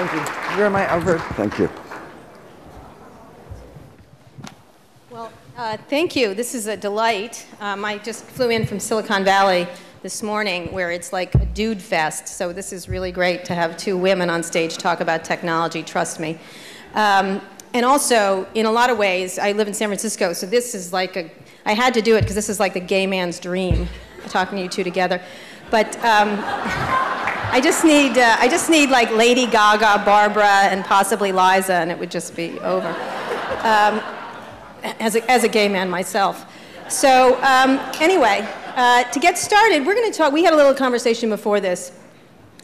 thank you. You're my over. Thank you. Well, thank you. This is a delight. I just flew in from Silicon Valley this morning, where it's like a dude fest. So this is really great to have two women on stage talk about technology, trust me. And also, in a lot of ways, I live in San Francisco, so this is like I had to do it because this is like the gay man's dream, talking to you two together. But I just need like Lady Gaga, Barbara, and possibly Liza, and it would just be over. As a gay man myself. So anyway, to get started, we're going to talk. We had a little conversation before this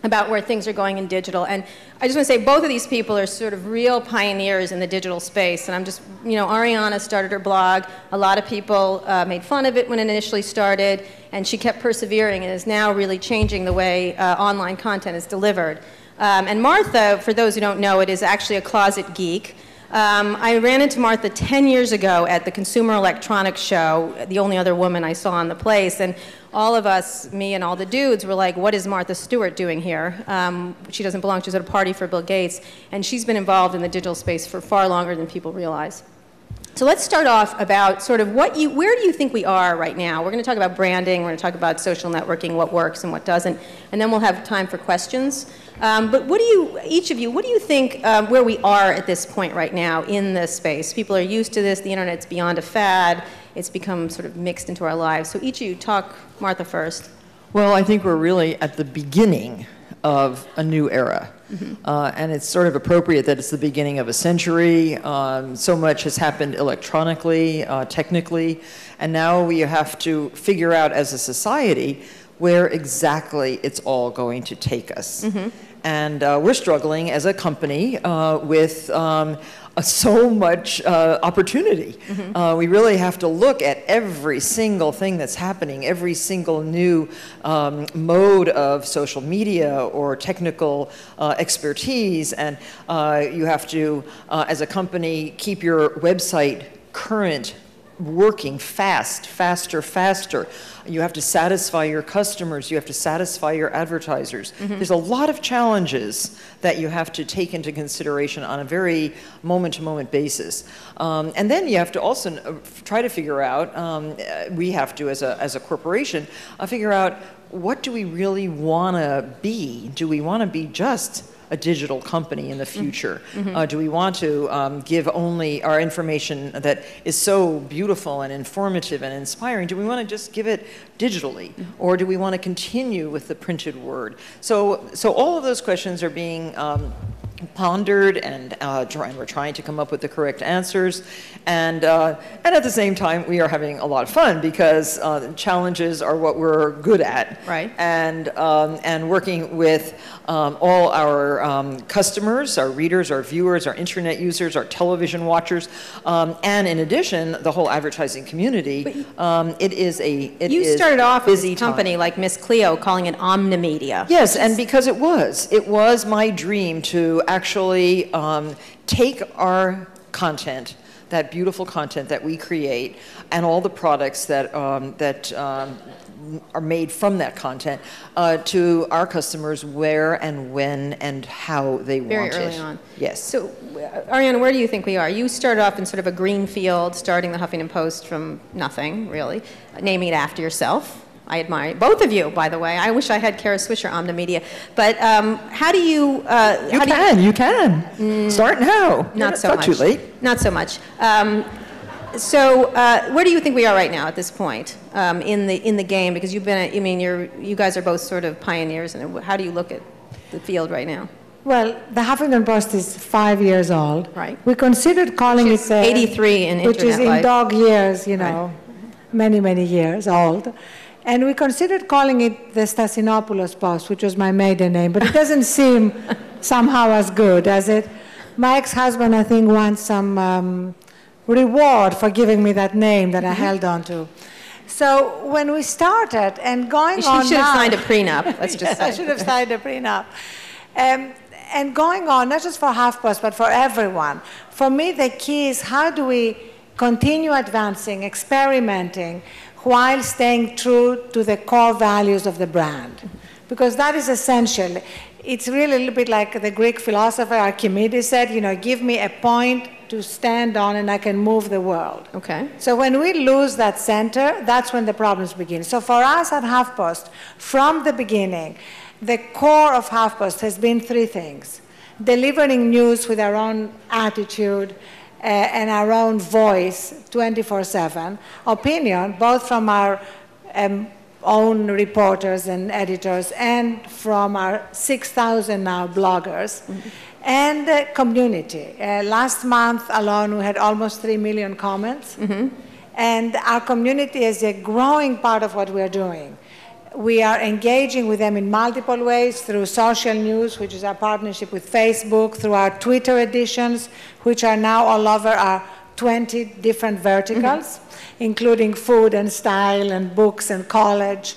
about where things are going in digital, and I just want to say both of these people are sort of real pioneers in the digital space. And I'm just, Ariana started her blog. A lot of people made fun of it when it initially started, and she kept persevering and is now really changing the way online content is delivered. And Martha, for those who don't know, it is actually a closet geek. I ran into Martha 10 years ago at the Consumer Electronics Show, the only other woman I saw in the place, and all of us, me and all the dudes, were like, what is Martha Stewart doing here? She doesn't belong, she's at a party for Bill Gates, and she's been involved in the digital space for far longer than people realize. So let's start off about sort of where do you think we are right now? We're going to talk about branding, we're going to talk about social networking, what works and what doesn't, and then we'll have time for questions. But each of you, what do you think where we are at this point right now in this space? People are used to this, the internet's beyond a fad, it's become sort of mixed into our lives. So each of you talk, Martha first. Well, I think we're really at the beginning of a new era. Mm-hmm. And it's sort of appropriate that it's the beginning of a century. So much has happened electronically, technically, and now we have to figure out as a society where exactly it's all going to take us. Mm-hmm. And we're struggling as a company with so much opportunity. Mm-hmm. We really have to look at every single thing that's happening, every single new mode of social media or technical expertise, and you have to, as a company, keep your website current, working faster. You have to satisfy your customers, you have to satisfy your advertisers. Mm-hmm. There's a lot of challenges that you have to take into consideration on a very moment-to-moment basis. And then you have to also try to figure out, we have to as a corporation, figure out what do we really want to be? Do we want to be just a digital company in the future? Mm-hmm. Do we want to give only our information that is so beautiful and informative and inspiring? Do we want to just give it digitally? Mm-hmm. Or do we want to continue with the printed word? So all of those questions are being pondered, and we're trying to come up with the correct answers. And at the same time, we are having a lot of fun because challenges are what we're good at. Right. And working with all our customers, our readers, our viewers, our internet users, our television watchers, and in addition, the whole advertising community. You started off as a company like Miss Cleo, calling it Omnimedia. Yes, and because it was my dream to actually take our content, that beautiful content that we create, and all the products that are made from that content to our customers where and when and how they want it. Very early on. Yes. So, Ariana, where do you think we are? You started off in sort of a green field, starting the Huffington Post from nothing, really, naming it after yourself. I admire both of you, by the way. I wish I had Kara Swisher, Omnimedia. But how do you... You can. Start now. Not so much. Not too late. Not so much. So where do you think we are right now at this point in the game? Because you've been, you guys are both sort of pioneers, and how do you look at the field right now? Well, the Huffington Post is 5 years old. Right. We considered calling it 83 in which is in life. dog years, Right. many years old. And we considered calling it the Stasinopoulos Post, which was my maiden name, but it doesn't seem somehow as good, does it? My ex-husband, I think, wants some reward for giving me that name that I held on to. So when we started and going on, you should have signed a prenup. Let's just say. I should have signed a prenup. And going on, not just for HuffPost, but for everyone. For me, the key is how do we continue advancing, experimenting, while staying true to the core values of the brand. Because that is essential. it's really a little bit like the Greek philosopher Archimedes said, you know, give me a point to stand on and I can move the world. Okay. So when we lose that center, that's when the problems begin. So for us at HuffPost, from the beginning, the core of HuffPost has been three things: delivering news with our own attitude and our own voice 24/7, opinion, both from our own reporters and editors and from our 6,000 now bloggers, and community. Last month alone, we had almost 3 million comments, and our community is a growing part of what we're doing. We are engaging with them in multiple ways through social news, which is our partnership with Facebook, through our Twitter editions, which are now all over our 20 different verticals, including food and style and books and college.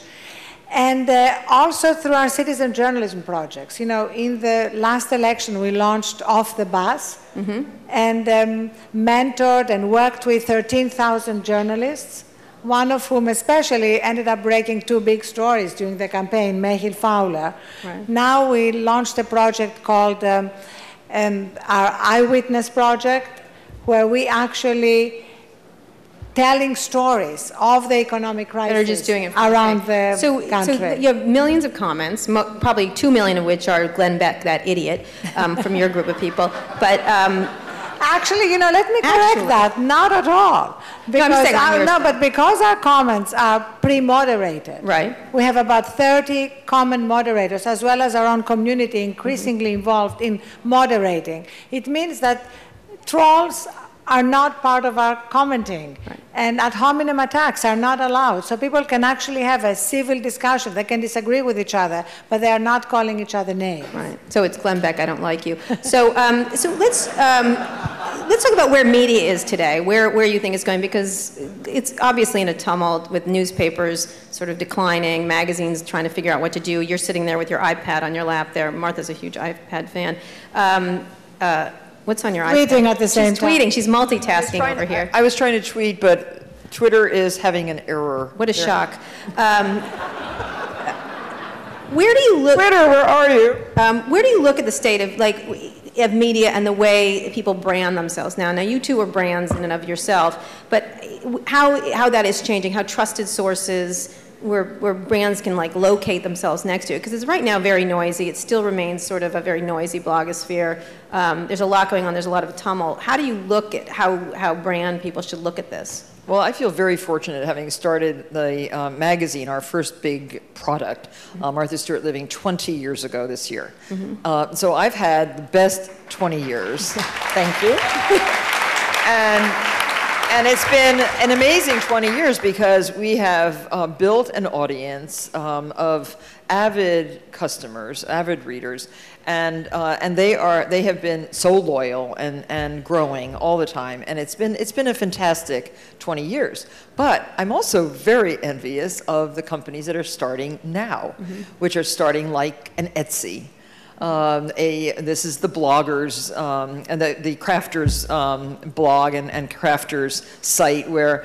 And also through our citizen journalism projects. You know, in the last election, we launched Off the Bus and mentored and worked with 13,000 journalists, one of whom especially ended up breaking 2 big stories during the campaign, Mehil Fowler. Right. Now we launched a project called our Eyewitness Project, where we actually telling stories of the economic crisis that are just doing it around the country. So you have millions of comments, probably 2 million of which are Glenn Beck, that idiot, from your group of people. But actually, you know, let me correct that. Not at all. Because but because our comments are pre-moderated, right? We have about 30 comment moderators, as well as our own community increasingly involved in moderating. It means that trolls are not part of our commenting. Right. And ad hominem attacks are not allowed. So people can actually have a civil discussion. They can disagree with each other, but they are not calling each other names. Right. So it's Glenn Beck, I don't like you. So, so let's talk about where media is today, where you think it's going, because it's obviously in a tumult with newspapers sort of declining, magazines trying to figure out what to do. You're sitting there with your iPad on your lap there. Martha's a huge iPad fan. What's on your iPad? Tweeting at the same time. She's tweeting. She's multitasking over here. I was trying to tweet, but Twitter is having an error. What a shock. Where do you look? Twitter, where are you? Where do you look at the state of media and the way people brand themselves now? Now, you two are brands in and of yourself, but how that is changing, how trusted sources, where brands can like locate themselves next to it, because it's right now very noisy. It still remains sort of a very noisy blogosphere. There's a lot going on. There's a lot of tumult. How do you look at how brand people should look at this? Well, I feel very fortunate having started the magazine, our first big product, Martha Stewart Living, 20 years ago this year. So I've had the best 20 years. Thank you. And it's been an amazing 20 years because we have built an audience of avid customers, avid readers, and they have been so loyal and growing all the time, and it's been a fantastic 20 years. But I'm also very envious of the companies that are starting now, which are starting like an Etsy. This is the bloggers and the crafters blog and crafters site where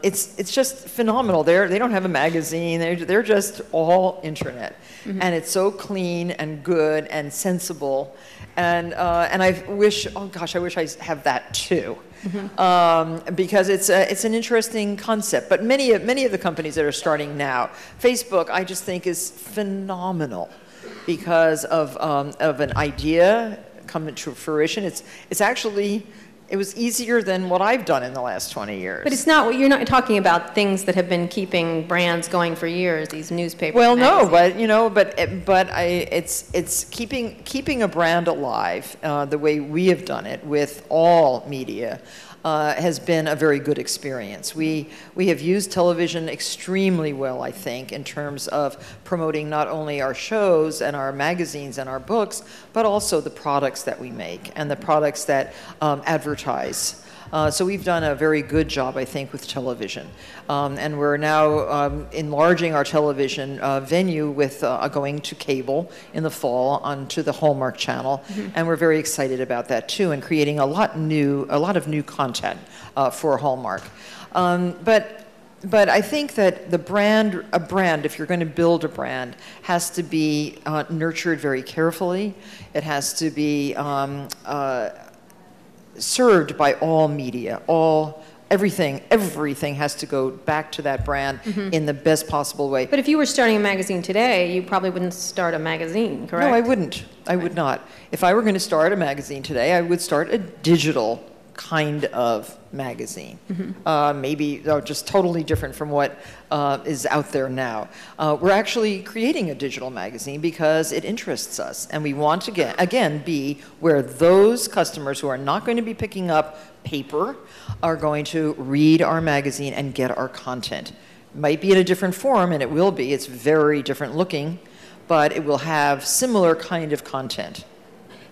it's just phenomenal. They don't have a magazine. They're just all internet, and it's so clean and good and sensible. And I wish, oh gosh, I wish I have that too. Because it's an interesting concept. But many of the companies that are starting now, Facebook, I just think is phenomenal. Because of an idea coming to fruition, it was easier than what I've done in the last 20 years. But you're not talking about things that have been keeping brands going for years. These newspapers. Well, no, but it's keeping a brand alive the way we have done it with all media. Has been a very good experience. We have used television extremely well, I think, in terms of promoting not only our shows and our magazines and our books, but also the products that we make and the products that advertise. So we've done a very good job, I think, with television. And we're now enlarging our television venue with going to cable in the fall onto the Hallmark Channel. And we're very excited about that, too, and creating a lot of new content for Hallmark. But But I think that a brand, if you're going to build a brand, has to be nurtured very carefully. It has to be served by all media, everything has to go back to that brand in the best possible way. But if you were starting a magazine today, you probably wouldn't start a magazine, correct? No, I wouldn't. I would not. If I were going to start a magazine today, I would start a digital kind of magazine. Maybe just totally different from what is out there now. We're actually creating a digital magazine because it interests us, and we want to again be where those customers who are not going to be picking up paper are going to read our magazine and get our content. It might be in a different form, and it will be. It's very different looking, but it will have similar kind of content.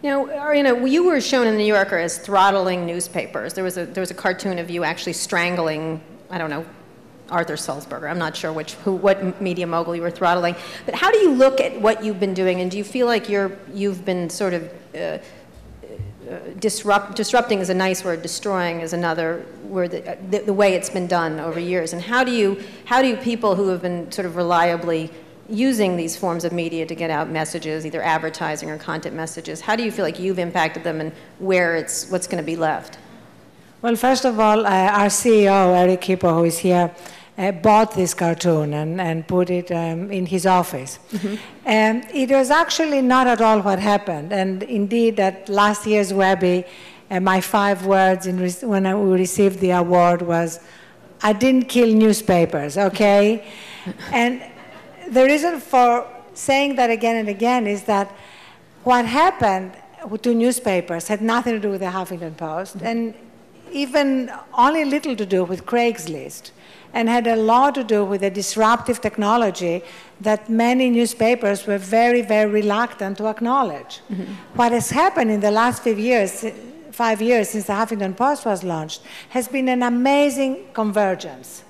Now, Ariana, you were shown in the New Yorker as throttling newspapers. There was a cartoon of you actually strangling, I don't know, Arthur Sulzberger. I'm not sure what media mogul you were throttling. But how do you look at what you've been doing, and do you feel like you've been sort of disrupting is a nice word, destroying is another word, the way it's been done over years? And how do people who have been sort of reliably using these forms of media to get out messages, either advertising or content messages, how do you feel like you've impacted them, and what's going to be left? Well, first of all, our CEO, Eric Kippo, who is here, bought this cartoon and put it in his office. And it was actually not at all what happened. And indeed, at last year's Webby, my 5 words when we received the award was, "I didn't kill newspapers," okay? And the reason for saying that again and again is that what happened to newspapers had nothing to do with the Huffington Post, and even only little to do with Craigslist, and had a lot to do with the disruptive technology that many newspapers were very, very reluctant to acknowledge. What has happened in the last 5 years since the Huffington Post was launched has been an amazing convergence.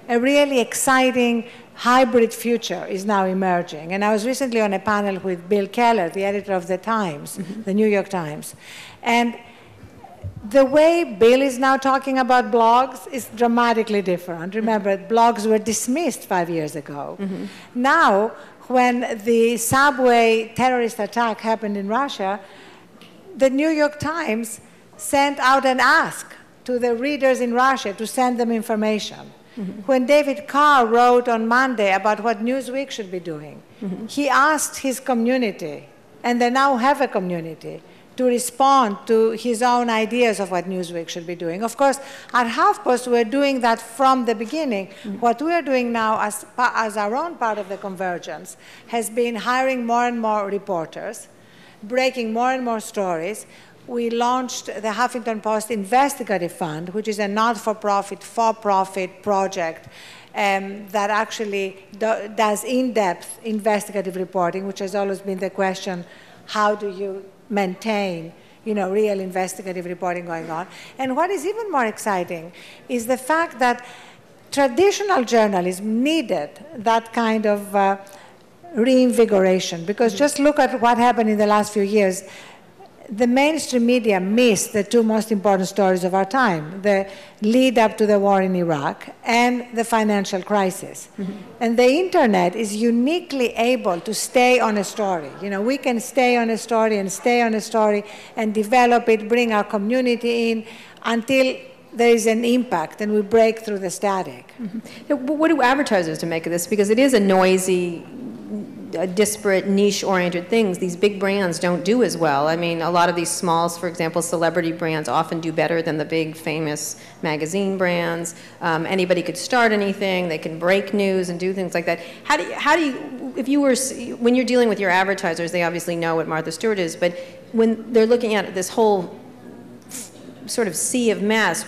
A really exciting hybrid future is now emerging. And I was recently on a panel with Bill Keller, the editor of the Times, the New York Times. And the way Bill is now talking about blogs is dramatically different. Remember, blogs were dismissed 5 years ago. Now, when the subway terrorist attack happened in Russia, the New York Times sent out an ask to the readers in Russia to send them information. When David Carr wrote on Monday about what Newsweek should be doing, he asked his community, and they now have a community, to respond to his own ideas of what Newsweek should be doing. Of course, at HuffPost, we're doing that from the beginning. What we are doing now as our own part of the convergence has been hiring more and more reporters, breaking more and more stories. We launched the Huffington Post Investigative Fund, which is a not-for-profit, for-profit project that actually does in-depth investigative reporting, which has always been the question, how do you maintain real investigative reporting going on? And what is even more exciting is the fact that traditional journalism needed that kind of reinvigoration, because just look at what happened in the last few years. The mainstream media missed the 2 most important stories of our time, the lead up to the war in Iraq and the financial crisis. And the internet is uniquely able to stay on a story. We can stay on a story and stay on a story and develop it, bring our community in until there is an impact and we break through the static. What do advertisers to make of this? Because it is a noisy, disparate, niche-oriented things. These big brands don't do as well. I mean, a lot of these smalls, for example, celebrity brands often do better than the big, famous magazine brands. Anybody could start anything. They can break news and do things like that. How do you, when you're dealing with your advertisers, they obviously know what Martha Stewart is, but when they're looking at this whole sort of sea of mess,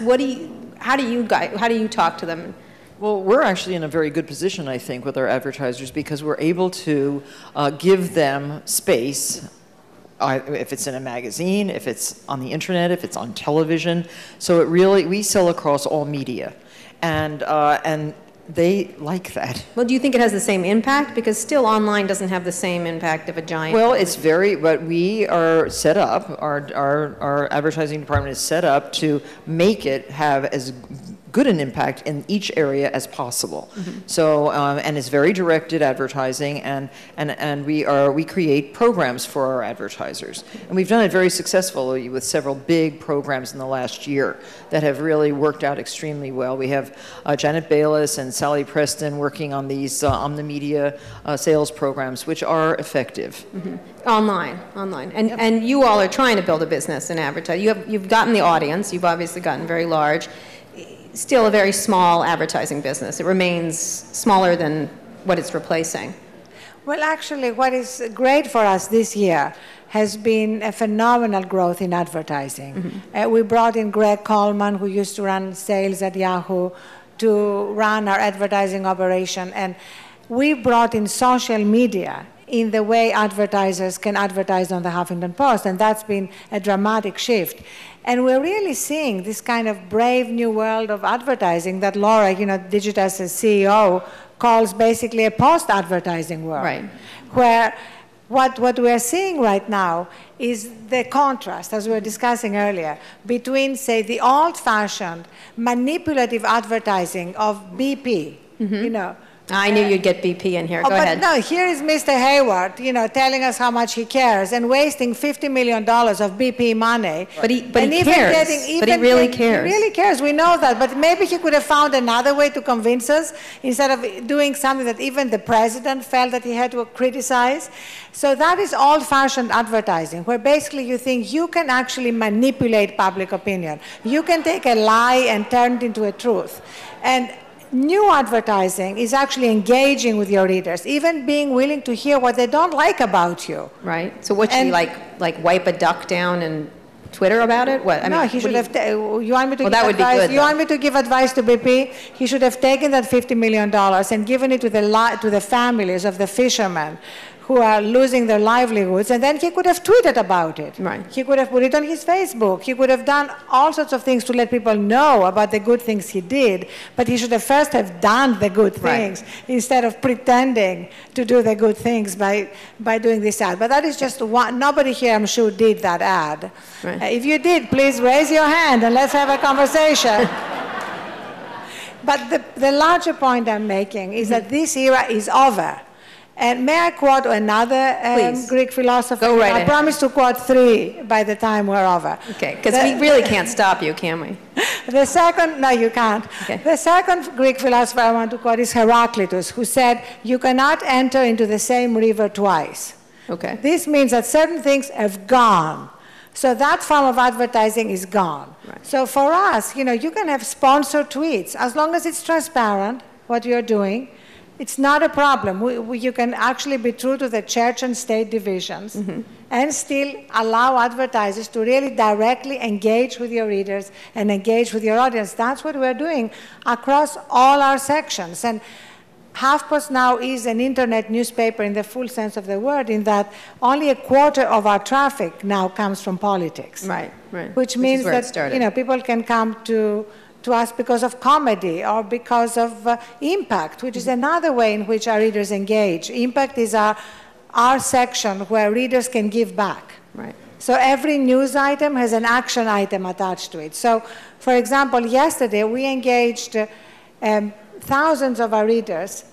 how do you talk to them? Well, we're actually in a very good position, I think, with our advertisers, because we're able to give them space, if it's in a magazine, if it's on the internet, if it's on television. So we sell across all media, and they like that. Well, do you think it has the same impact? Because still online doesn't have the same impact of a giant. Well, but we are set up, our advertising department is set up to make it have as good an impact in each area as possible. So, and it's very directed advertising, and we create programs for our advertisers. And we've done it very successfully with several big programs in the last year that have really worked out extremely well. We have Janet Bayless and Sally Preston working on these Omnimedia sales programs, which are effective. Online. And you all are trying to build a business in advertising. You've gotten the audience. You've obviously gotten very large. Still a very small advertising business. It remains smaller than what it's replacing. Well, actually, what is great for us this year has been a phenomenal growth in advertising. We brought in Greg Coleman, who used to run sales at Yahoo, to run our advertising operation. And we brought in social media in the way advertisers can advertise on the Huffington Post, and that's been a dramatic shift. And we're really seeing this kind of brave new world of advertising that Laura, Digitas' CEO, calls basically a post-advertising world. Right. Where what we're seeing right now is the contrast, as we were discussing earlier, between, say, the old-fashioned manipulative advertising of BP, I knew you'd get BP in here. Go ahead. But no, here is Mr. Hayward, telling us how much he cares and wasting $50 million of BP money. But he cares. But he really cares. He really cares. We know that. But maybe he could have found another way to convince us instead of doing something that even the president felt that he had to criticize. So that is old-fashioned advertising, where basically you think you can actually manipulate public opinion. You can take a lie and turn it into a truth. And new advertising is actually engaging with your readers, even being willing to hear what they don't like about you. Right. So what should he like wipe a duck down and Twitter about it? What? He should have. You want me to give that would advice? be good. You want me to give advice to BP? He should have taken that $50 million and given it to the families of the fishermen who are losing their livelihoods, and then he could have tweeted about it. Right. He could have put it on his Facebook. He could have done all sorts of things to let people know about the good things he did, but he should have first have done the good things instead of pretending to do the good things by doing this ad. But that is just one. Nobody here, I'm sure, did that ad. Right. If you did, please raise your hand and let's have a conversation. But the larger point I'm making is that this era is over. And may I quote another Greek philosopher? Go right ahead. I promise to quote 3 by the time we're over. Okay, because we really can't stop you, can we? No, you can't. Okay. The second Greek philosopher I want to quote is Heraclitus, who said, you cannot enter into the same river twice. Okay. This means that certain things have gone. So that form of advertising is gone. Right. So for us, you can have sponsored tweets. As long as it's transparent, what you're doing, it's not a problem. You can actually be true to the church and state divisions and still allow advertisers to really directly engage with your readers and engage with your audience. That's what we're doing across all our sections. And HuffPost now is an internet newspaper in the full sense of the word, in that only a quarter of our traffic now comes from politics. Right. Which means that people can come to us because of comedy or because of impact, which is another way in which our readers engage. Impact is our section where readers can give back. Right. So every news item has an action item attached to it. So, for example, yesterday we engaged thousands of our readers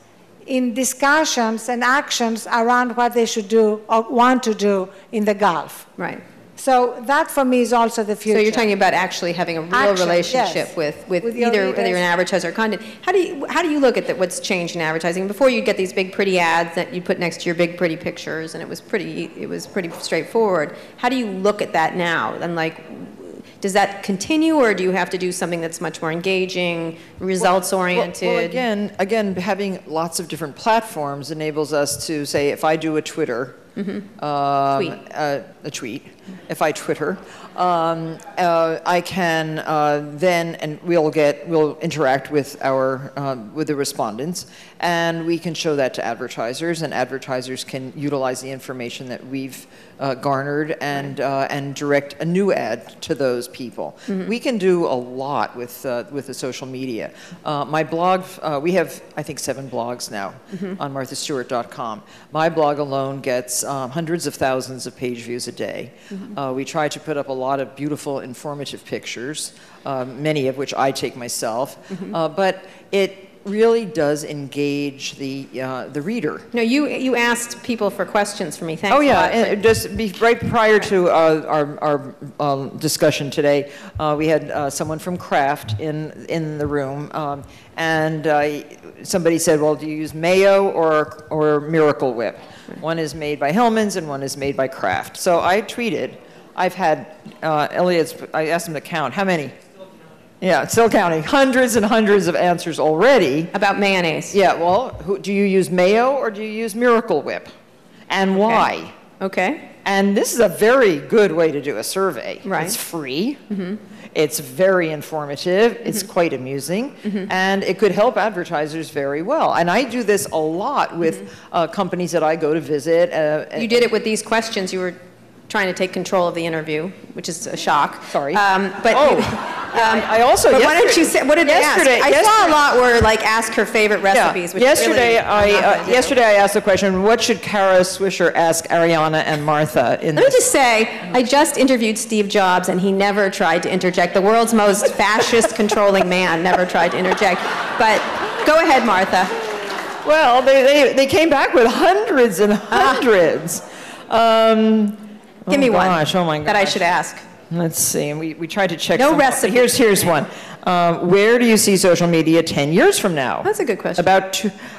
in discussions and actions around what they should do or want to do in the Gulf. Right. So that, for me, is also the future. So you're talking about actually having a real relationship with either an advertiser or content. How do you look at what's changed in advertising? Before, you'd get these big, pretty ads that you put next to your big, pretty pictures, and it was pretty straightforward. How do you look at that now? And does that continue, or do you have to do something that's much more engaging, results-oriented? Well, again, having lots of different platforms enables us to say, if I do a Twitter, a tweet. If I Twitter, I can then, and we'll interact with the respondents, and we can show that to advertisers, and advertisers can utilize the information that we've garnered and direct a new ad to those people. We can do a lot with the social media. My blog, we have, I think, 7 blogs now on marthastewart.com. My blog alone gets hundreds of thousands of page views a day. We try to put up a lot of beautiful, informative pictures, many of which I take myself, but it really does engage the reader. No, you asked people for questions for me. Thanks. Oh yeah, and right prior to our discussion today, we had someone from Kraft in the room, and somebody said, "Well, do you use mayo or Miracle Whip?" One is made by Hellmann's and one is made by Kraft. So I tweeted, I've had I asked him to count how many. Yeah, still counting. Hundreds and hundreds of answers already. About mayonnaise. Yeah, well, do you use mayo or do you use Miracle Whip? And why? Okay. And this is a very good way to do a survey. Right. It's free. It's very informative. It's quite amusing. And it could help advertisers very well. And I do this a lot with companies that I go to visit. You did it with these questions. You were trying to take control of the interview, which is a shock. Sorry. I also. But why don't you say? What did they ask? I saw a lot were like ask her favorite recipes. Which yesterday, really yesterday I asked the question: what should Kara Swisher ask Ariana and Martha? Let me just say, I just interviewed Steve Jobs, and he never tried to interject. The world's most fascist, controlling man never tried to interject. But go ahead, Martha. Well, they came back with hundreds and hundreds. Give me one. Oh my gosh. That I should ask. Let's see. We tried to check. No recipe. Here's one. Where do you see social media 10 years from now? That's a good question.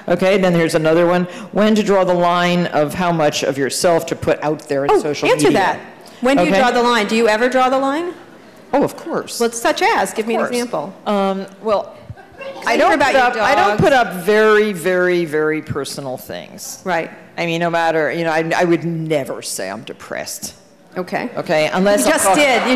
Okay, then here's another one. When to draw the line of how much of yourself to put out there in social media? Answer that. When do you draw the line? Do you ever draw the line? Oh, of course. Well, such as. Give me an example. Well, I don't put up very, very, very personal things. Right. I mean, no matter, I would never say I'm depressed. Okay. Okay, unless you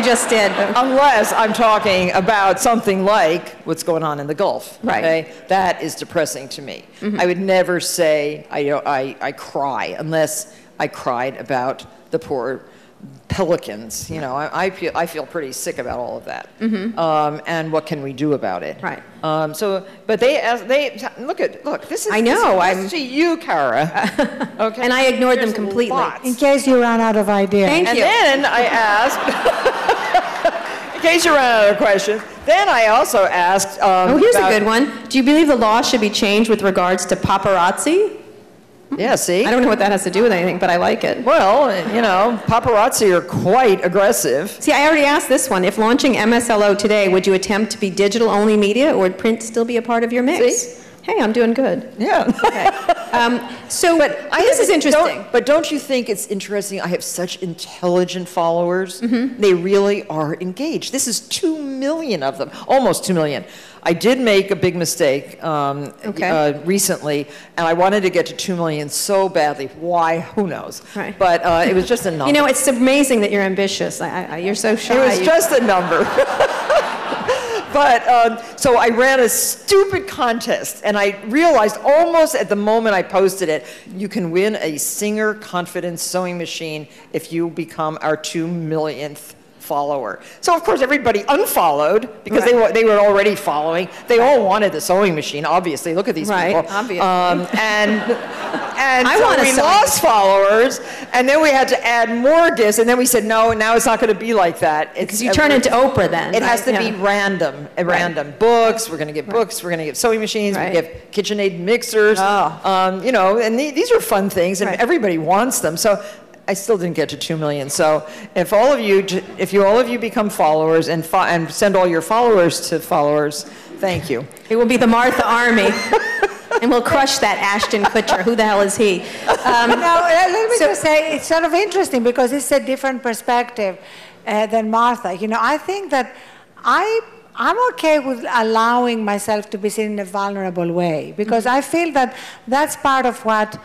just did. Unless I'm talking about something like what's going on in the Gulf. Right. Okay, that is depressing to me. I would never say I cry unless I cried about the poor pelicans. I feel pretty sick about all of that. And what can we do about it? Right. But look. This is. I know. I'm to you, Kara. Okay. And I ignored them completely. Lots. In case you ran out of ideas. Thank you. And then I asked, in case you ran out of questions, then I also asked. Here's a good one. Do you believe the law should be changed with regards to paparazzi? Yeah, see? I don't know what that has to do with anything, but I like it. Well, paparazzi are quite aggressive. See, I already asked this one. If launching MSLO today, would you attempt to be digital-only media, or would print still be a part of your mix? See? Hey, I'm doing good. Yeah. Okay. This is interesting. But don't you think it's interesting? I have such intelligent followers. They really are engaged. This is 2 million of them, almost 2 million. I did make a big mistake recently, and I wanted to get to 2 million so badly. Why? Who knows? Right. But it was just a number. It's amazing that you're ambitious. You're so shy. It was just a number. But, so I ran a stupid contest, and I realized almost at the moment I posted it, you can win a Singer Confidence sewing machine if you become our 2 millionth follower. So of course everybody unfollowed because they were already following. They all wanted the sewing machine, obviously. Look at these people. Obviously. And so we lost followers, and then we had to add more gifts, and then we said, no, now it's not going to be like that. Because you turn into Oprah then. It has to be random. Random books. We're going to get books. We're going to get sewing machines. We give KitchenAid mixers. And these are fun things, and everybody wants them. So I still didn't get to 2 million. So if all of you become followers and send all your followers to followers, thank you. It will be the Martha Army. And we'll crush that Ashton Kutcher. Who the hell is he? Now, let me just say, it's sort of interesting because it's a different perspective than Martha. I think that I'm okay with allowing myself to be seen in a vulnerable way because I feel that that's part of what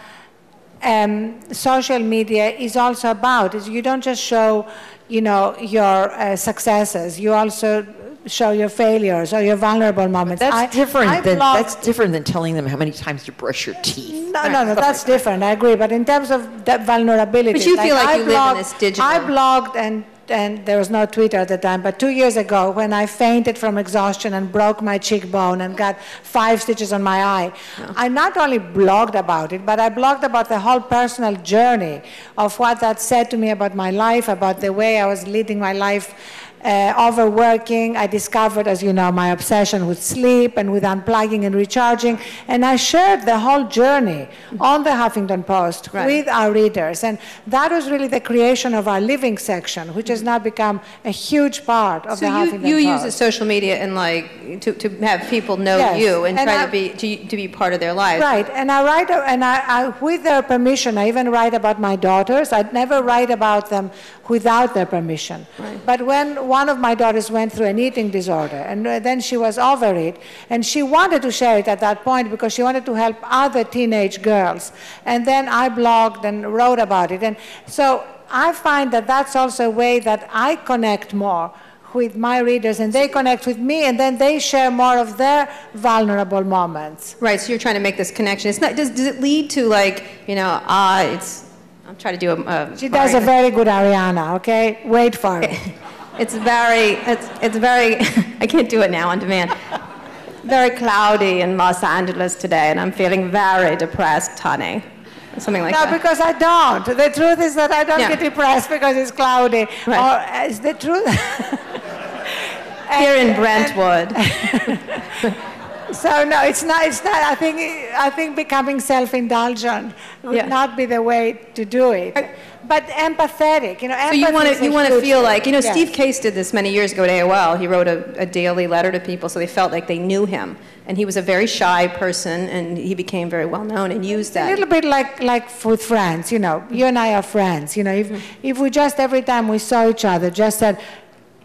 social media is also about. Is you don't just show, your successes. You also show your failures or your vulnerable moments. That's different than telling them how many times to brush your teeth. No, that's different. I agree. But in terms of that vulnerability, but you feel like you live in this digital. I blogged and and there was no Twitter at the time, but 2 years ago when I fainted from exhaustion and broke my cheekbone and got 5 stitches on my eye, I not only blogged about it, but I blogged about the whole personal journey of what that said to me about my life, about the way I was leading my life, overworking. I discovered, as you know, my obsession with sleep and with unplugging and recharging. And I shared the whole journey on the Huffington Post with our readers. And that was really the creation of our living section, which has now become a huge part of the Huffington Post. So you use the social media and like to have people know you and try to be part of their lives. Right. And I write, and I with their permission, I even write about my daughters. I'd never write about them without their permission. Right. But when one of my daughters went through an eating disorder, and then she was over it, and she wanted to share it at that point because she wanted to help other teenage girls. And then I blogged and wrote about it. And so I find that that's also a way that I connect more with my readers, and they connect with me, and then they share more of their vulnerable moments. Right, so you're trying to make this connection. It's not, does it lead to like, you know, I'm trying to do a she does a very good Ariana, okay? Wait for it. It's very, I can't do it now on demand. Very cloudy in Los Angeles today, and I'm feeling very depressed, honey. Something like that. No, because I don't. The truth is that I don't get depressed because it's cloudy. Right. Or is the truth? Here in Brentwood. So no, it's not. I think becoming self-indulgent would not be the way to do it. But empathetic, you know. So you want to feel like, you know, Steve Case did this many years ago at AOL. He wrote a daily letter to people so they felt like they knew him. And he was a very shy person, and he became very well known and used that. A little bit like with friends, you know. You and I are friends, you know. If we just every time we saw each other just said,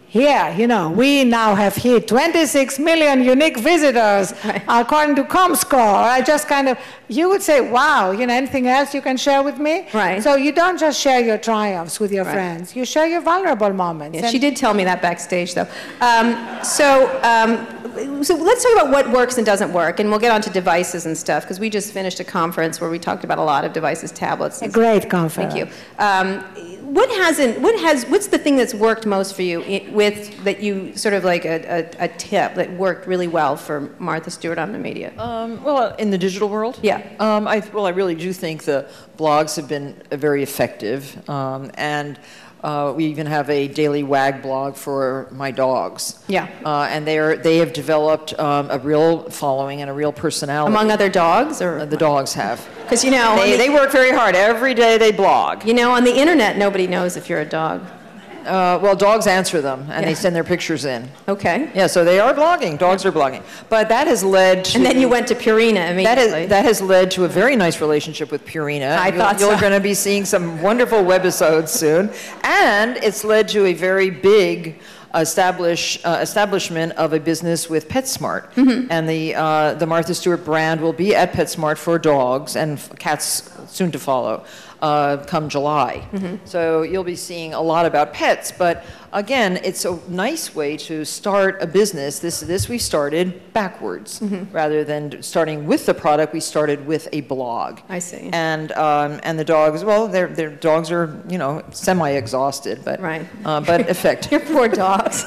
here, you know, we now have hit 26 million unique visitors according to ComScore. I just kind of, you would say, wow, you know, anything else you can share with me? Right. So you don't just share your triumphs with your friends. You share your vulnerable moments. Yeah, she did tell me that backstage, though. So let's talk about what works and doesn't work, and we'll get on to devices and stuff, because we just finished a conference where we talked about a lot of devices, tablets. A great conference. Thank you. What's the thing that's worked most for you that you sort of like a tip that worked really well for Martha Stewart on the media? Well, in the digital world? Yeah. I really do think the blogs have been very effective, and we even have a daily wag blog for my dogs. Yeah. And they have developed a real following and a real personality. Among other dogs, or the dogs have. Because you know they work very hard every day. They blog. You know, on the internet, nobody knows if you're a dog. Well, dogs answer them, and they send their pictures in. Okay. Yeah, so they are blogging. Dogs are blogging. But that has led to... And then you went to Purina immediately. That has led to a very nice relationship with Purina. I thought so. You're going to be seeing some wonderful webisodes soon. And it's led to a very big establishment of a business with PetSmart. Mm-hmm. And the Martha Stewart brand will be at PetSmart for dogs and cats soon to follow. Come July. Mm-hmm. So you'll be seeing a lot about pets, but again, it's a nice way to start a business. This we started backwards. Mm-hmm. Rather than starting with the product, we started with a blog. I see. And the dogs, well, their dogs are, you know, semi-exhausted, but but effective. Your poor dogs.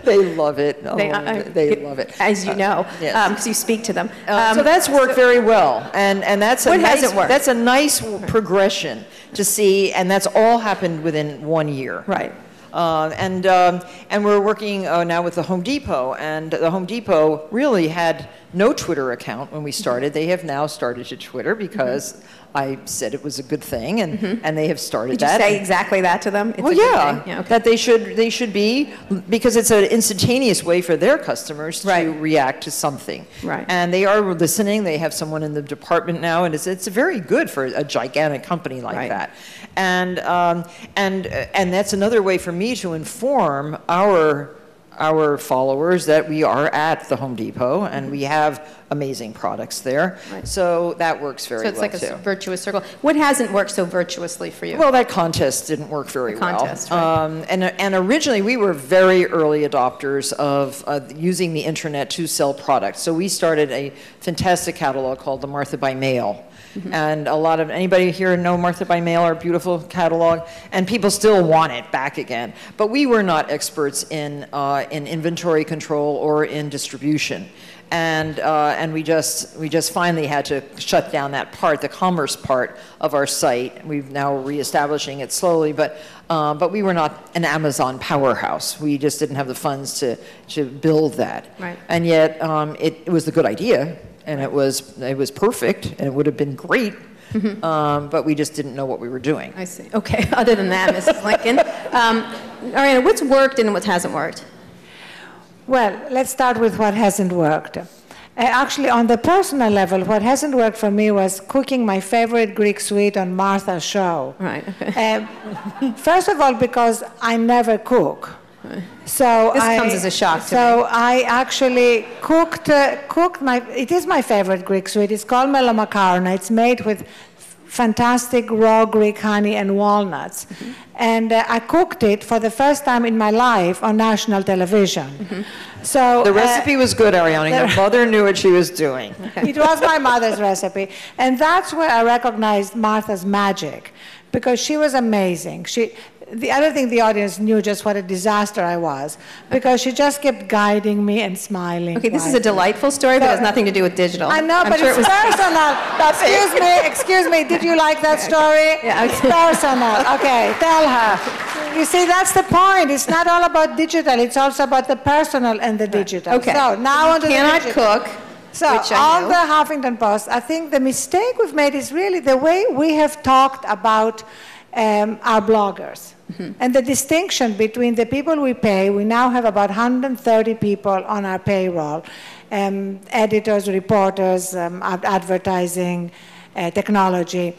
They love it. Oh, they love it. As you know, because you speak to them. So that's worked very well, and that's what hasn't worked? That's a nice progression to see, and that's all happened within 1 year. Right. And we're working now with the Home Depot, and the Home Depot really had no Twitter account when we started. They have now started to Twitter because I said it was a good thing, and they have started that. Did you say exactly that to them? Well, yeah, that they should be, because it's an instantaneous way for their customers to react to something. Right. And they are listening. They have someone in the department now, and it's very good for a gigantic company like that. And that's another way for me to inform our our followers that we are at the Home Depot and we have amazing products there. Right. So that works very well too. So it's like a virtuous circle. What hasn't worked so virtuously for you? Well, that contest didn't work very well. Contest, right. And originally we were very early adopters of using the internet to sell products. So we started a fantastic catalog called the Martha by Mail. And anybody here know Martha by Mail, our beautiful catalog? And people still want it back again. But we were not experts in inventory control or in distribution. And we just finally had to shut down that part, the commerce part of our site. We've now reestablishing it slowly, but we were not an Amazon powerhouse. We just didn't have the funds to build that. Right. And yet it was a good idea. And it was perfect, and it would have been great, but we just didn't know what we were doing. I see. Okay. Other than that, Mrs. Lincoln, Ariana, what's worked and what hasn't worked? Well, let's start with what hasn't worked. Actually, on the personal level, what hasn't worked for me was cooking my favorite Greek sweet on Martha's show. Right. Okay. First of all, because I never cook. So this comes as a shock to me. So I actually cooked it is my favorite Greek sweet. It's called melomakarona. It's made with fantastic raw Greek honey and walnuts. And I cooked it for the first time in my life on national television. So the recipe was good, Ariana. Your mother knew what she was doing. Okay. It was my mother's recipe. And that's where I recognized Martha's magic, because she was amazing. The other thing, the audience knew just what a disaster I was, because she just kept guiding me and smiling. Okay, this is a delightful story, but it has nothing to do with digital. I know, but it's personal. Excuse me, did you like that story? Yeah, it's personal. Okay, tell her. You see, that's the point. It's not all about digital. It's also about the personal and the digital. Okay. So now on to the digital. Cannot cook. So on the Huffington Post, I think the mistake we've made is really the way we have talked about our bloggers. And the distinction between the people we pay, we now have about 130 people on our payroll, editors, reporters, advertising, technology.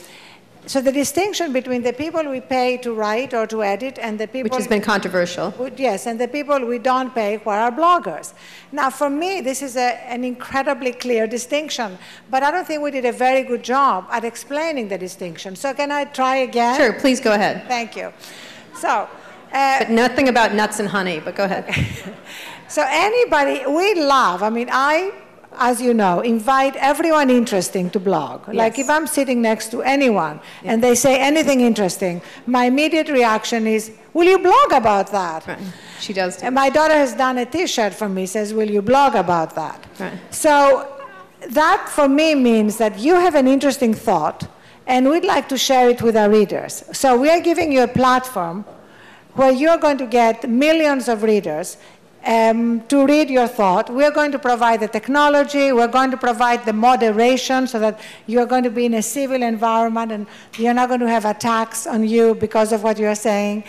So the distinction between the people we pay to write or to edit and the people... Which has been controversial. Yes, and the people we don't pay who are our bloggers. Now, for me, this is an incredibly clear distinction, but I don't think we did a very good job at explaining the distinction. So can I try again? Sure, please go ahead. Thank you. So... but nothing about nuts and honey, but go ahead. So anybody, we love, as you know, invite everyone interesting to blog. Yes. Like if I'm sitting next to anyone and they say anything interesting, my immediate reaction is, will you blog about that? Right. She does. And my daughter has done a T-shirt for me, says, will you blog about that? Right. So that for me means that you have an interesting thought and we'd like to share it with our readers. So we are giving you a platform where you're going to get millions of readers to read your thought. We're going to provide the technology, we're going to provide the moderation so that you're going to be in a civil environment and you're not going to have attacks on you because of what you're saying.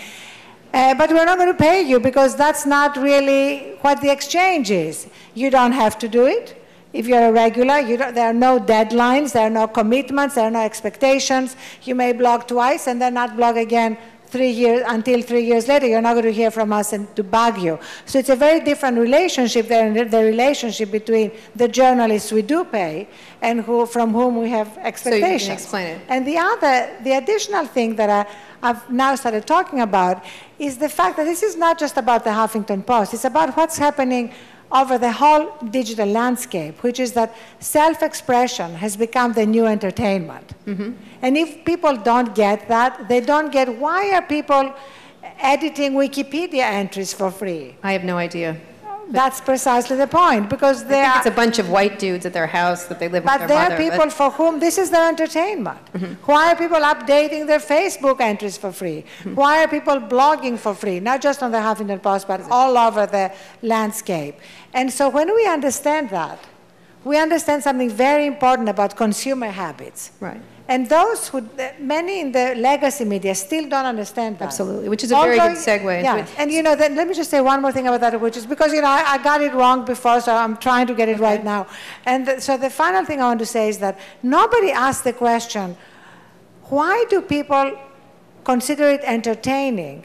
But we're not going to pay you because that's not really what the exchange is. You don't have to do it. If you're a regular, there are no deadlines, there are no commitments, there are no expectations. You may blog twice and then not blog again until 3 years later. You're not going to hear from us and to bug you. So it's a very different relationship than the relationship between the journalists we do pay and from whom we have expectations. So you can explain it. And the additional thing that I've now started talking about is the fact that this is not just about the Huffington Post. It's about what's happening over the whole digital landscape, which is that self-expression has become the new entertainment. And if people don't get that, they don't get why are people editing Wikipedia entries for free? I have no idea. That's precisely the point, because I think it's a bunch of white dudes at their house that they live with their mother. But there are people for whom this is their entertainment. Why are people updating their Facebook entries for free? Why are people blogging for free? Not just on the Huffington Post, but all over the landscape. And so when we understand that, we understand something very important about consumer habits. Right. And those many in the legacy media still don't understand that. Absolutely, which is a very good segue. Yeah, and then let me just say one more thing about that, which is because, I got it wrong before, so I'm trying to get it right now. And so the final thing I want to say is that nobody asked the question, why do people consider it entertaining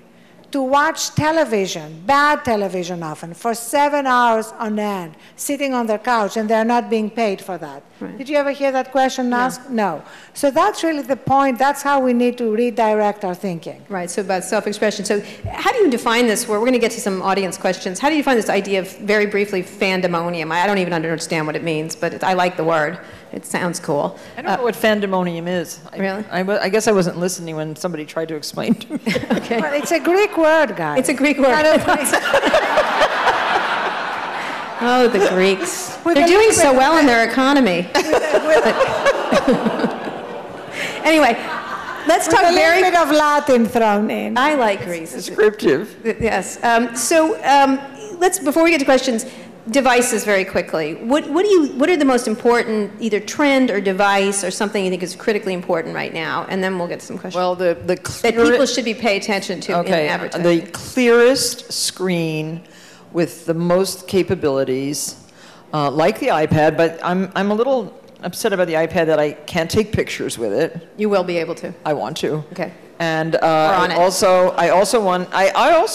to watch television, bad television often, for 7 hours on end, sitting on their couch, and they're not being paid for that. Right. Did you ever hear that question asked? No. So that's really the point. That's how we need to redirect our thinking. Right, so about self-expression. So how do you define this? We're going to get to some audience questions. How do you define this idea of, very briefly, fandemonium? I don't even understand what it means, but I like the word. It sounds cool. I don't know what fandemonium is. Really? I guess I wasn't listening when somebody tried to explain to me. Okay. Well, it's a Greek word, guys. It's a Greek word. Oh, the Greeks. They're doing so well in their economy. Anyway, let's talk a little bit of Latin thrown in. I like Greece. Descriptive. Yes. Let's, before we get to questions, devices very quickly. What are the most important, either trend or device or something you think is critically important right now? And then we'll get to some questions. Well, that people should be paying attention to in advertising. The clearest screen with the most capabilities, like the iPad, but I'm a little upset about the iPad that I can't take pictures with it. You will be able to. I want to. Okay. And I also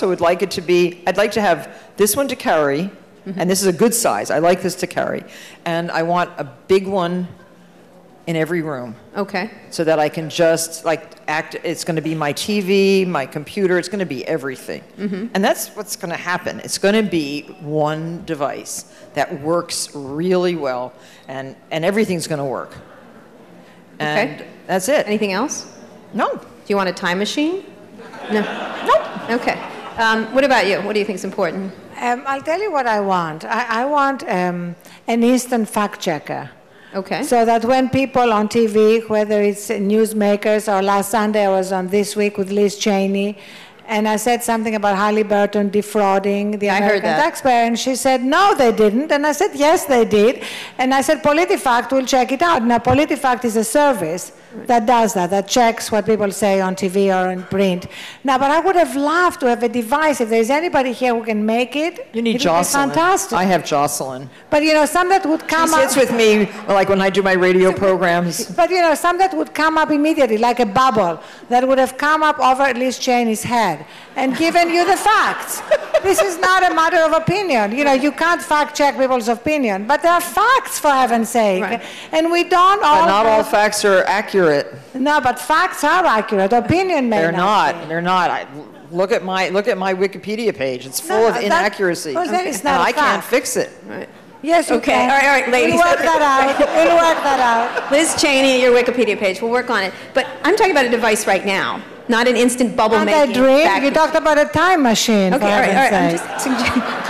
would like it to be, I'd like to have this one to carry, and this is a good size. I like this to carry. And I want a big one in every room. Okay. So that I can just it's going to be my TV, my computer, it's going to be everything. And that's what's going to happen. It's going to be one device that works really well, and everything's going to work. And that's it. Anything else? No. Do you want a time machine? No. Nope. Okay. What about you? What do you think is important? I'll tell you what I want. I want an instant fact checker. Okay. So that when people on TV, whether it's newsmakers, or last Sunday I was on This Week with Liz Cheney, and I said something about Halliburton defrauding the American taxpayer, and she said, no, they didn't. And I said, yes, they did. And I said, PolitiFact will check it out. Now, PolitiFact is a service that does that checks what people say on TV or in print. Now, but I would have loved to have a device. If there's anybody here who can make it, you need Jocelyn. Fantastic. I have Jocelyn. But, some that would come up. She sits with me, like when I do my radio programs. But, some that would come up immediately, like a bubble, that would have come up over Liz Cheney's head and given you the facts. This is not a matter of opinion. You can't fact check people's opinion, but there are facts, for heaven's sake. Right. And we don't all. But not all facts are accurate. No, but facts are accurate. Opinion may not. They're not. Look at my Wikipedia page. It's full of inaccuracies. It's not I can't fix it. Right. Yes, you can. All right, ladies. We'll work that out. We'll work that out. Liz Cheney, your Wikipedia page. We'll work on it. But I'm talking about a device right now, not an instant bubble making. Not a dream. You talked about a time machine. Okay, all right.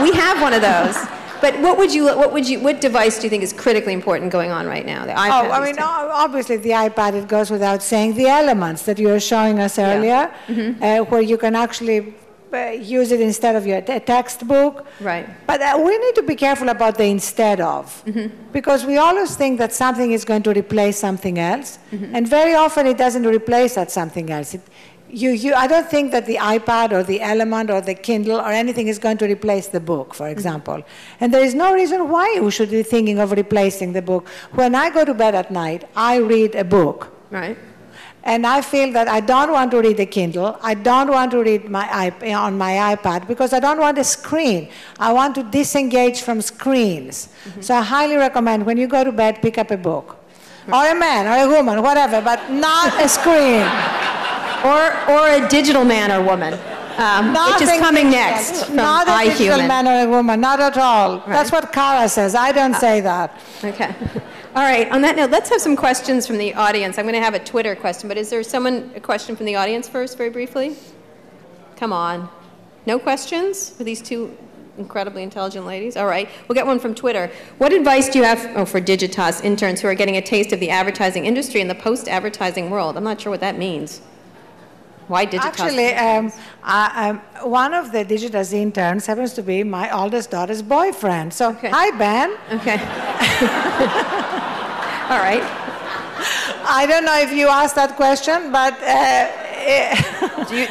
We have one of those. But what device do you think is critically important going on right now? The iPad. Obviously the iPad, it goes without saying. The elements that you were showing us earlier, where you can actually use it instead of your textbook. Right. But we need to be careful about the instead of, because we always think that something is going to replace something else, and very often it doesn't replace that something else. I don't think that the iPad or the Element or the Kindle or anything is going to replace the book, for example. And there is no reason why we should be thinking of replacing the book. When I go to bed at night, I read a book. Right. And I feel that I don't want to read a Kindle. I don't want to read on my iPad because I don't want a screen. I want to disengage from screens. So I highly recommend when you go to bed, pick up a book. Or a man, or a woman, whatever, but not a screen. Or a digital man or woman, which is coming next from Not a digital man or a woman, not at all. Right. That's what Kara says. I don't say that. Okay. All right. On that note, let's have some questions from the audience. I'm going to have a Twitter question, but is there a question from the audience first, very briefly? Come on. No questions for these two incredibly intelligent ladies? All right. We'll get one from Twitter. What advice do you have for Digitas interns who are getting a taste of the advertising industry in the post-advertising world? I'm not sure what that means. Why Digitas? Actually, one of the Digitas interns happens to be my oldest daughter's boyfriend. So, hi, Ben. Okay. All right. I don't know if you asked that question, but...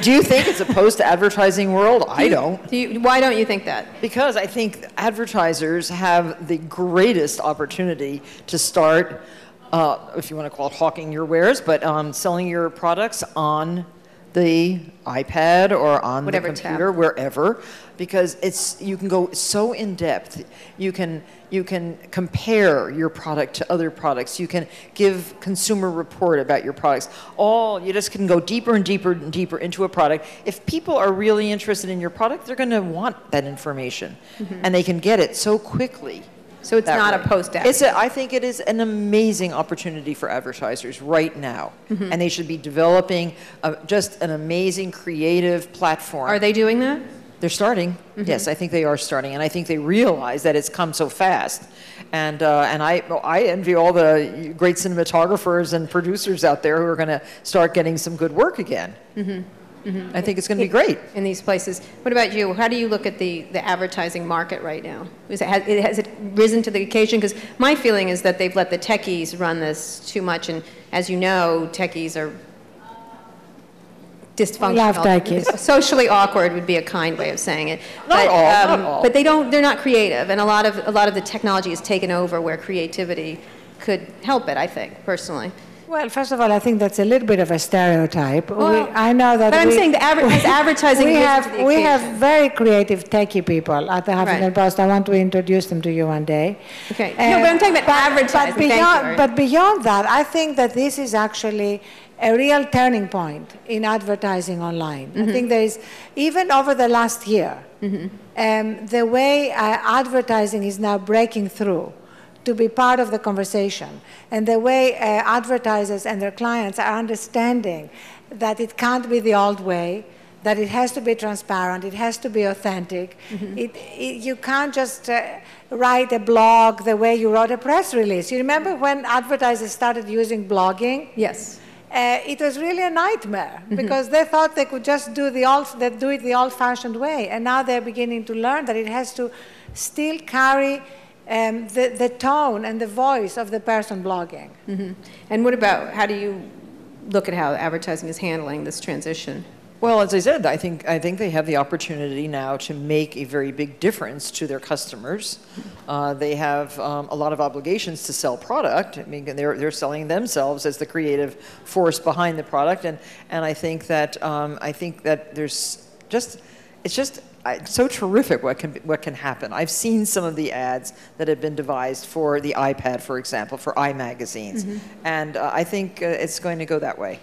do you think it's a post-advertising world? I don't. Why don't you think that? Because I think advertisers have the greatest opportunity to start, if you want to call it hawking your wares, but selling your products on the iPad or on Whatever the computer, wherever, because you can go so in depth. You can compare your product to other products. You can give consumer report about your products. You just can go deeper and deeper and deeper into a product. If people are really interested in your product, they're going to want that information, and they can get it so quickly. So it's not a post-ad. I think it is an amazing opportunity for advertisers right now, and they should be developing just an amazing creative platform. Are they doing that? They're starting. Yes, I think they are starting, and I think they realize that it's come so fast. And I envy all the great cinematographers and producers out there who are going to start getting some good work again. I think it's going to be great. In these places. What about you? How do you look at the advertising market right now? Has it risen to the occasion? Because my feeling is that they've let the techies run this too much, and as you know, techies are dysfunctional. Love techies. Socially awkward would be a kind way of saying it. Not all. But they're not creative, and a lot of the technology is taken over where creativity could help it, I think, personally. Well, first of all, I think that's a little bit of a stereotype. I know that. But I'm saying as advertising. We have very creative techie people at the Huffington Post. I want to introduce them to you one day. Okay. No, but I'm talking about advertising. But beyond that, I think that this is actually a real turning point in advertising online. I think there is, even over the last year, the way advertising is now breaking through to be part of the conversation, and the way advertisers and their clients are understanding that it can't be the old way, that it has to be transparent, it has to be authentic. You can't just write a blog the way you wrote a press release. You remember when advertisers started using blogging? Yes. It was really a nightmare because they thought they could just do it the old-fashioned way, and now they're beginning to learn that it has to still carry the tone and the voice of the person blogging. And what about, how do you look at how advertising is handling this transition? Well, as I said, I think they have the opportunity now to make a very big difference to their customers. They have a lot of obligations to sell product. I mean, they're selling themselves as the creative force behind the product, and I think that there's just it's so terrific what can happen. I've seen some of the ads that have been devised for the iPad, for example, for iMagazines, and I think it's going to go that way.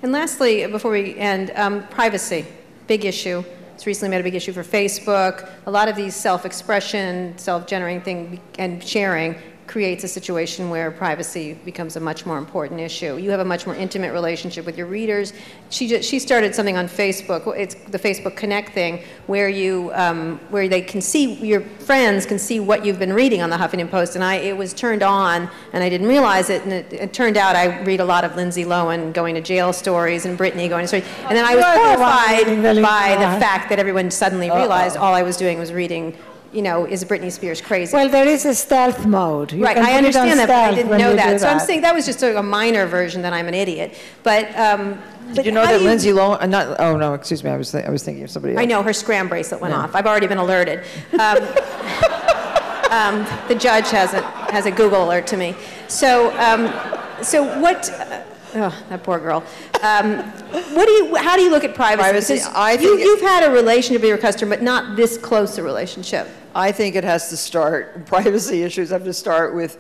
And lastly, before we end, privacy, big issue. It's recently made a big issue for Facebook. A lot of these self-expression, self-generating thing and sharing creates a situation where privacy becomes a much more important issue. You have a much more intimate relationship with your readers. She started something on Facebook. It's the Facebook Connect thing, where where they can see, your friends can see what you've been reading on the Huffington Post. And it was turned on, and I didn't realize it. And it turned out I read a lot of Lindsay Lohan going to jail stories and Britney going to stories. And then I was horrified by the fact that everyone suddenly realized all I was doing was reading, is Britney Spears crazy? Well, there is a stealth mode. Right, I understand that, but I didn't know that. So I'm saying that was just a minor version that I'm an idiot. But did you know that Lindsay Lohan? Oh no, excuse me. I was thinking of somebody else. I know her scram bracelet went off. I've already been alerted. The judge has a Google alert to me. So what? Oh, that poor girl. How do you look at privacy? You've had a relationship with your customer, but not this close a relationship. I think it has to start, privacy issues have to start with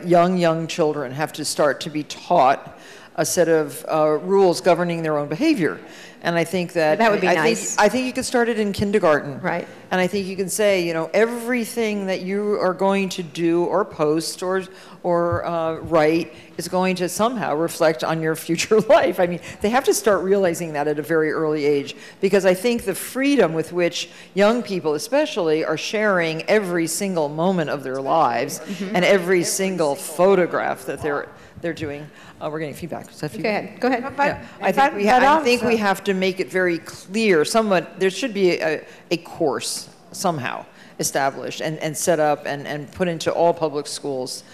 young children have to start to be taught a set of rules governing their own behavior. And I think that would be nice. I think you could start it in kindergarten. Right. And I think you can say, everything that you are going to do or post or write is going to somehow reflect on your future life. I mean, they have to start realizing that at a very early age, because I think the freedom with which young people especially are sharing every single moment of their lives and every single photograph that they're doing. We're getting feedback. Is that feedback? Go ahead. Yeah. I think we have to make it very clear. There should be a course somehow established and set up and put into all public schools,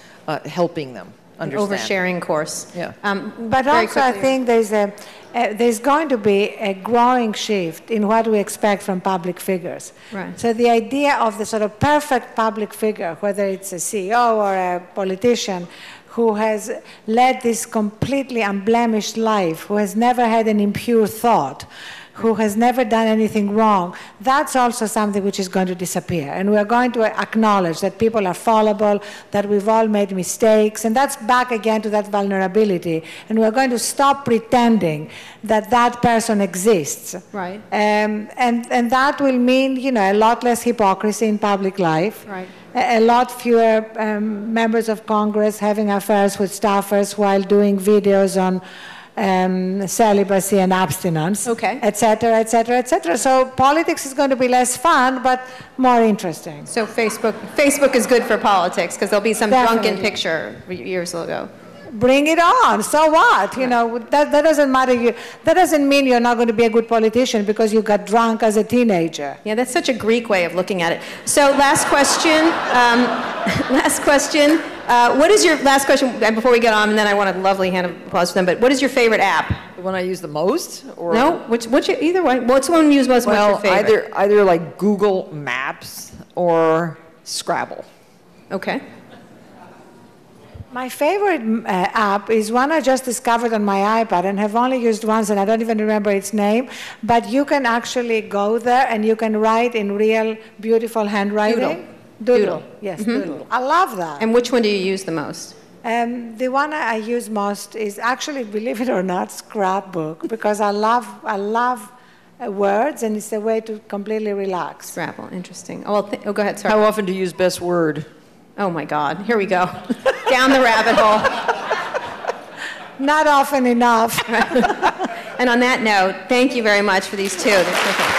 helping them understand. An oversharing course. Yeah. But also, I think there's going to be a growing shift in what we expect from public figures. Right. So the idea of the sort of perfect public figure, whether it's a CEO or a politician, who has led this completely unblemished life, who has never had an impure thought, who has never done anything wrong, that's also something which is going to disappear. And we're going to acknowledge that people are fallible, that we've all made mistakes, and that's back again to that vulnerability. And we're going to stop pretending that that person exists. Right. And that will mean, you know, a lot less hypocrisy in public life. Right. A lot fewer members of Congress having affairs with staffers while doing videos on celibacy and abstinence, okay, et cetera, et cetera, et cetera. So politics is going to be less fun, but more interesting. So Facebook is good for politics because there'll be some Definitely. drunken picture years ago. Bring it on. So what? You know, that doesn't matter. That doesn't mean you're not going to be a good politician because you got drunk as a teenager. Yeah, that's such a Greek way of looking at it. So last question. Last question. What is your last question? And before we get on, and then I want a lovely hand of applause for them. But what is your favorite app? The one I use the most? Or? No, either way. What's the one you use most? Well, what's your favorite? either like Google Maps or Scrabble. Okay. My favorite app is one I just discovered on my iPad and have only used once, and I don't even remember its name. But you can actually go there and you can write in real, beautiful handwriting. Doodle. Yes, Doodle. I love that. And which one do you use the most? The one I use most is actually, believe it or not, Scrapbook, because I love words, and it's a way to completely relax. Scrabble, interesting. Oh, well, go ahead, sorry. How often do you use Best Word? Oh my God, here we go. Down the rabbit hole. Not often enough. And on that note, thank you very much for these two. They're terrific.